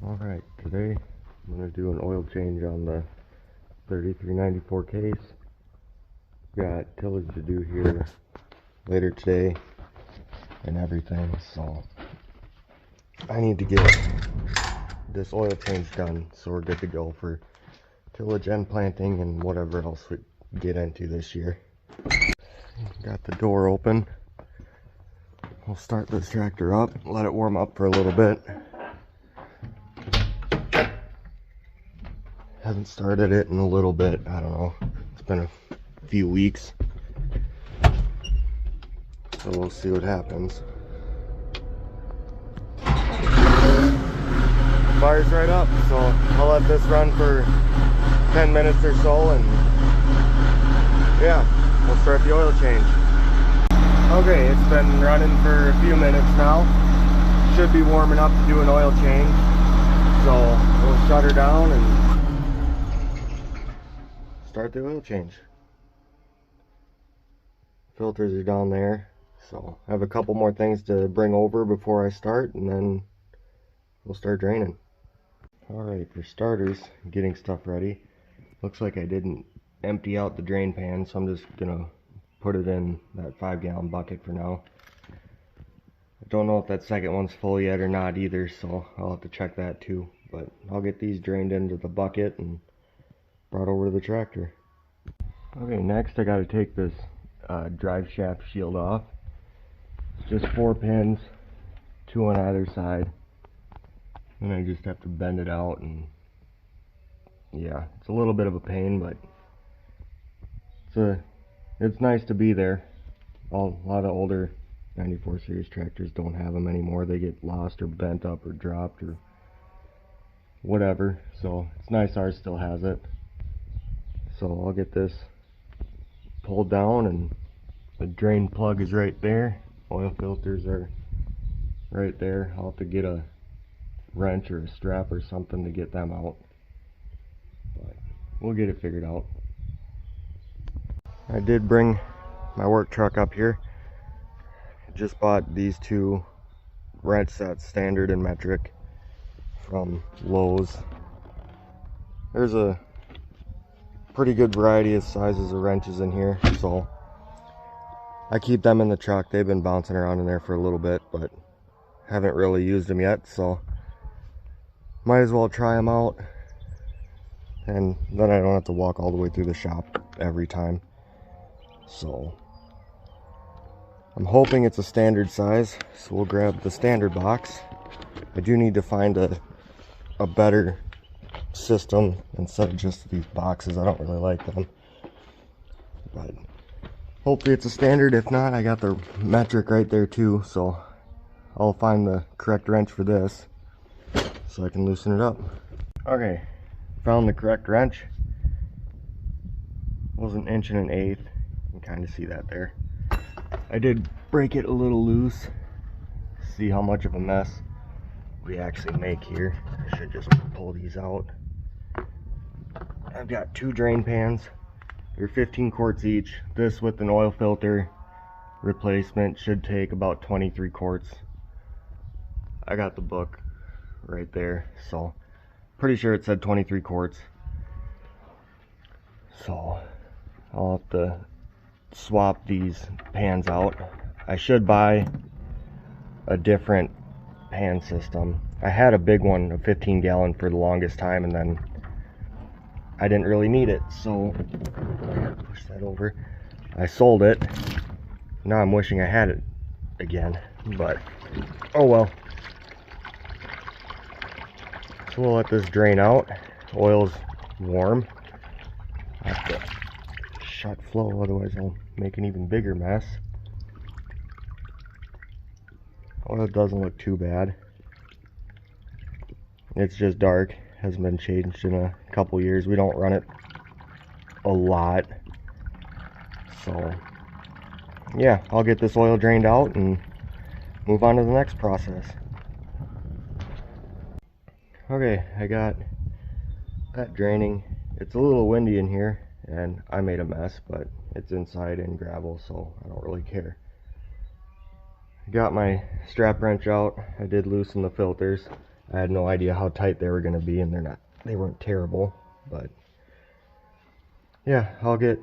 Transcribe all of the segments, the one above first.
Alright, today I'm going to do an oil change on the 3394 case. Got tillage to do here later today and everything, so I need to get this oil change done so we're good to go for tillage and planting and whatever else we get into this year. Got the door open. We'll start this tractor up, let it warm up for a little bit. Haven't started it in a little bit. I don't know. It's been a few weeks. So we'll see what happens. Fire's right up, so I'll let this run for 10 minutes or so, and yeah, we'll start the oil change. Okay, it's been running for a few minutes now. Should be warming up to do an oil change. So we'll shut her down and start the oil change. Filters are down there, so I have a couple more things to bring over before I start, and then we'll start draining. Alright, for starters, getting stuff ready. Looks like I didn't empty out the drain pan, so I'm just gonna put it in that 5-gallon bucket for now. I don't know if that second one's full yet or not either, so I'll have to check that too. But I'll get these drained into the bucket and brought over to the tractor. Okay, next I got to take this drive shaft shield off. It's just 4 pins, 2 on either side, and I just have to bend it out, and yeah, it's a little bit of a pain, but it's nice to be there. A lot of older 94 series tractors don't have them anymore. They get lost or bent up or dropped or whatever, so it's nice ours still has it. So I'll get this pulled down, and the drain plug is right there. Oil filters are right there. I'll have to get a wrench or a strap or something to get them out, but we'll get it figured out. I did bring my work truck up here. I just bought these 2 wrench sets, standard and metric, from Lowe's. There's a pretty good variety of sizes of wrenches in here, so I keep them in the truck. They've been bouncing around in there for a little bit, but haven't really used them yet, so might as well try them out, and then I don't have to walk all the way through the shop every time. So I'm hoping it's a standard size, so we'll grab the standard box. I do need to find a better system instead of just these boxes. I don't really like them, but hopefully it's a standard. If not, I got the metric right there too, so I'll find the correct wrench for this so I can loosen it up. Okay, found the correct wrench. It was 1 1/8 inch. You can kind of see that there. I did break it a little loose. See how much of a mess we actually make here. I should just pull these out. I've got 2 drain pans. They're 15 quarts each. This with an oil filter replacement should take about 23 quarts. I got the book right there, so pretty sure it said 23 quarts. So I'll have to swap these pans out. I should buy a different pan system. I had a big one, a 15-gallon, for the longest time, and then I didn't really need it, so push that over. I sold it. Now I'm wishing I had it again, but oh well. So we'll let this drain out. Oil's warm. I have to shut flow, otherwise I'll make an even bigger mess. Oil doesn't look too bad. It's just dark. Hasn't been changed in a couple years. We don't run it a lot, so yeah, I'll get this oil drained out and move on to the next process. Okay, I got that draining. It's a little windy in here and I made a mess, but it's inside in gravel, so I don't really care. I got my strap wrench out. I did loosen the filters. I had no idea how tight they were going to be, and they weren't terrible, but yeah, I'll get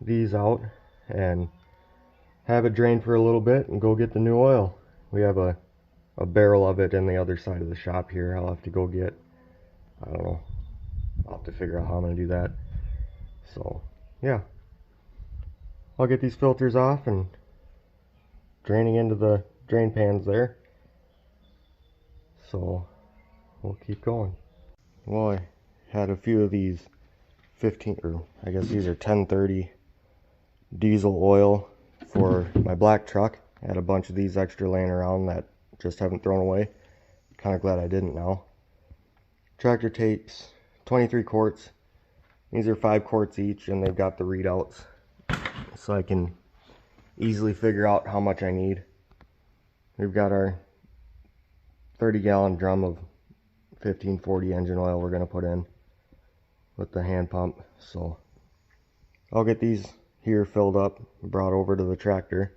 these out and have it drain for a little bit and go get the new oil. We have a barrel of it in the other side of the shop here. I'll have to go get, I don't know, I'll have to figure out how I'm going to do that. So yeah, I'll get these filters off and draining into the drain pans there. So we'll keep going. Well, I had a few of these 15, or I guess these are 1030 diesel oil for my black truck. I had a bunch of these extra laying around that just haven't thrown away. Kind of glad I didn't now. Tractor takes 23 quarts. These are 5 quarts each, and they've got the readouts so I can easily figure out how much I need. We've got our 30-gallon drum of 1540 engine oil we're going to put in with the hand pump. So I'll get these here filled up and brought over to the tractor.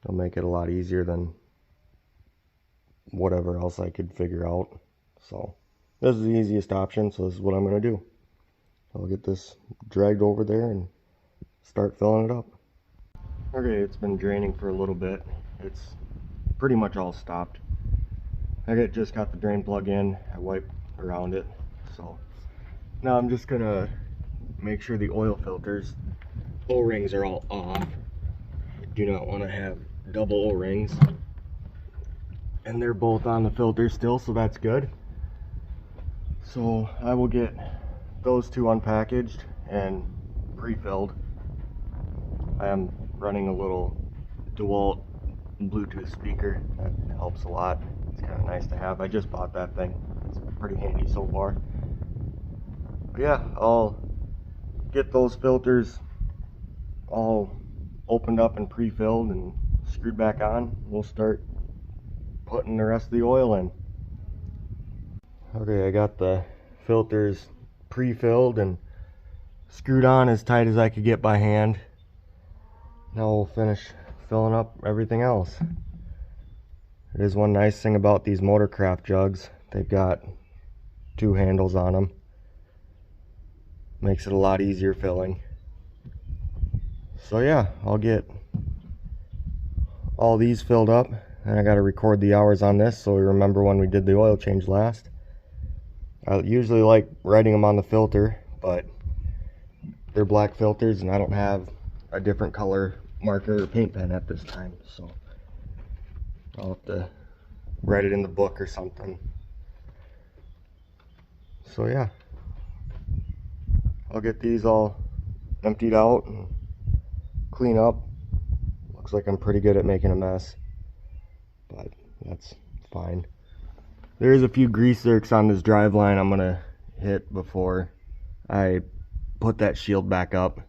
It'll make it a lot easier than whatever else I could figure out. So this is the easiest option, so this is what I'm going to do. I'll get this dragged over there and start filling it up. Okay, it's been draining for a little bit. It's pretty much all stopped. I just got the drain plug in. I wiped around it. So now I'm just gonna make sure the oil filters O-rings are all off. I do not want to have double O-rings, and they're both on the filter still, so that's good. So I will get those two unpackaged and pre-filled. I am running a little DeWalt Bluetooth speaker. That helps a lot. It's kind of nice to have. I just bought that thing. It's pretty handy so far. But yeah, I'll get those filters all opened up and pre-filled and screwed back on. We'll start putting the rest of the oil in. Okay, I got the filters pre-filled and screwed on as tight as I could get by hand. Now we'll finish filling up everything else. There's one nice thing about these Motorcraft jugs. They've got 2 handles on them. Makes it a lot easier filling. So yeah, I'll get all these filled up, and I got to record the hours on this so we remember when we did the oil change last. I usually like writing them on the filter, but they're black filters and I don't have a different color marker or paint pen at this time, so I'll have to write it in the book or something. So yeah, I'll get these all emptied out and clean up. Looks like I'm pretty good at making a mess, but that's fine. There's a few grease zerks on this drive line I'm gonna hit before I put that shield back up.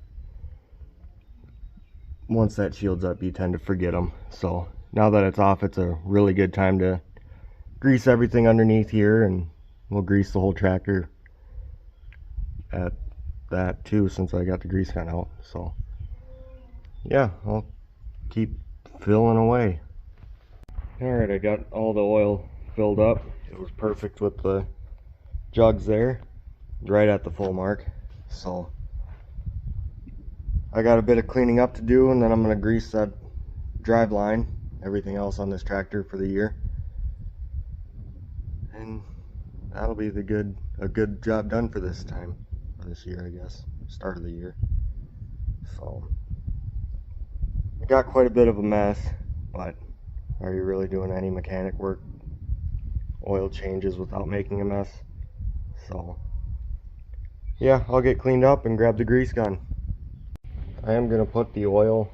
Once that shield's up, you tend to forget them. So now that it's off, it's a really good time to grease everything underneath here, and we'll grease the whole tractor at that too, since I got the grease gun out. So yeah, I'll keep filling away. Alright, I got all the oil filled up. It was perfect with the jugs there, right at the full mark. So I got a bit of cleaning up to do, and then I'm going to grease that drive line, everything else on this tractor for the year, and that'll be a good job done for this time, for this year, I guess, start of the year. So I got quite a bit of a mess, but are you really doing any mechanic work, oil changes, without making a mess? So yeah, I'll get cleaned up and grab the grease gun. I am going to put the oil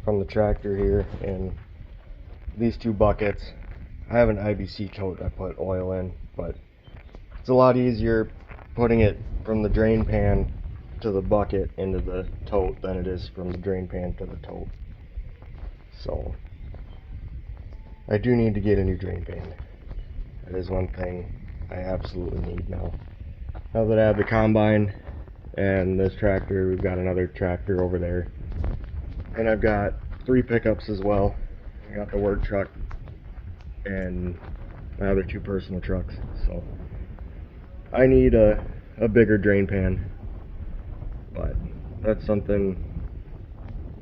from the tractor here in these 2 buckets. I have an IBC tote I put oil in, but it's a lot easier putting it from the drain pan to the bucket into the tote than it is from the drain pan to the tote. So I do need to get a new drain pan. That is one thing I absolutely need now. Now that I have the combine and this tractor, we've got another tractor over there, and I've got 3 pickups as well. I got the work truck and my other two personal trucks. So I need a bigger drain pan, but that's something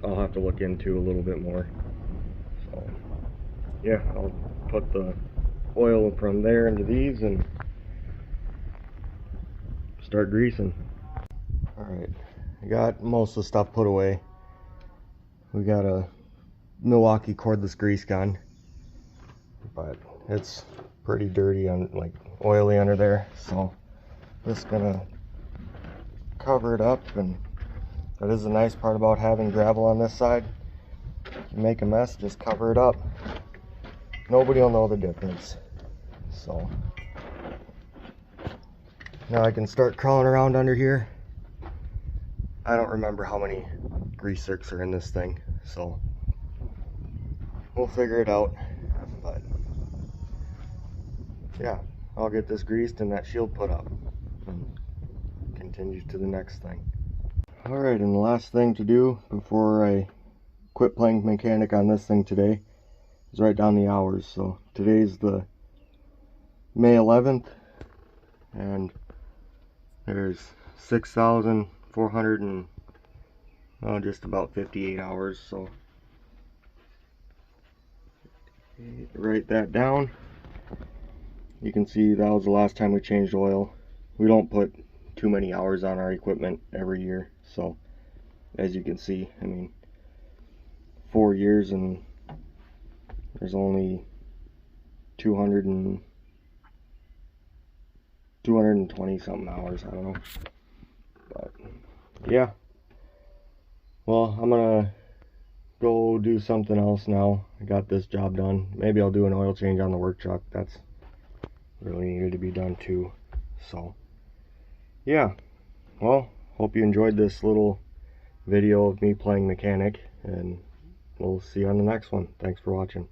I'll have to look into a little bit more. So yeah, I'll put the oil from there into these and start greasing. Alright, I got most of the stuff put away. We got a Milwaukee cordless grease gun, but it's pretty dirty and like oily under there, so just gonna cover it up. And that is the nice part about having gravel on this side. You make a mess, just cover it up. Nobody will know the difference. So now I can start crawling around under here. I don't remember how many grease zerks are in this thing, so we'll figure it out. But yeah, I'll get this greased and that shield put up and continue to the next thing. Alright, and the last thing to do before I quit playing mechanic on this thing today is write down the hours. So today's the May 11th, and there's 6,400 and just about 58 hours. So write that down. You can see that was the last time we changed oil. We don't put too many hours on our equipment every year, so as you can see, I mean, 4 years and there's only 220 something hours. I don't know, but yeah. Well, I'm gonna go do something else now. I got this job done. Maybe I'll do an oil change on the work truck. That's really needed to be done too. So yeah, well, hope you enjoyed this little video of me playing mechanic, and we'll see you on the next one. Thanks for watching.